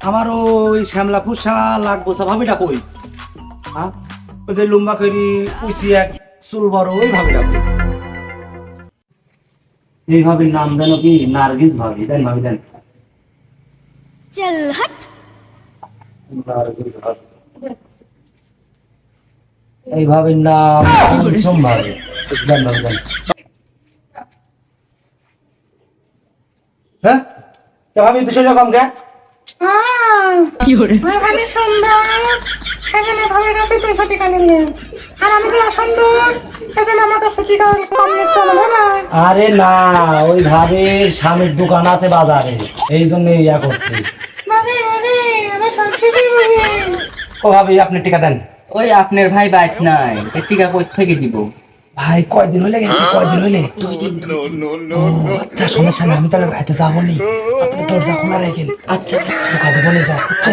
আমার ওই শ্যামলা ফুসা লাখ বসা ভাবিটা কই? হ্যাঁ, ওই যে লম্বা করি পুষি এক চুল বড় ওই ভাবিটা কই? এই ভাবির নাম জানো কি? নার্গিস ভাবি। দেন ভাবি দেন। चल हट। নার্গিস ভাবি। এই ভাবির নাম কুলসুম ভাবি। দেন ভাবি দেন। হ্যাঁ, তা ভাবি তো সেরকম কে? ভাবি সুন্দর সেজন্য ভাবির কাছে 200 টাকা নিলে আর আমি তো অসুন্দর সেজন্য আমার কাছে কি কম নিচ্ছে না। আরে না, ওই ভাবির স্বামীর দোকান আছে বাজারে, এই জন্য ইয়া করছি। বুঝি আমি সব কিছুই বুঝি। ও ভাবি আপনি টিকা দেন। ওই আপনার ভাই বাইক নাই, এর টিকা কই থেকে দিব? ভাই কয়দিন হলে গেছে? কয়দিন হলে? 2 দিন। ও আচ্ছা, সমস্যা নেই, আমি তাহলে রাইতে যাবো নি। আপনি দরজা খোলা রাখেন। আচ্ছা, ঢোকা দেবো নি যা।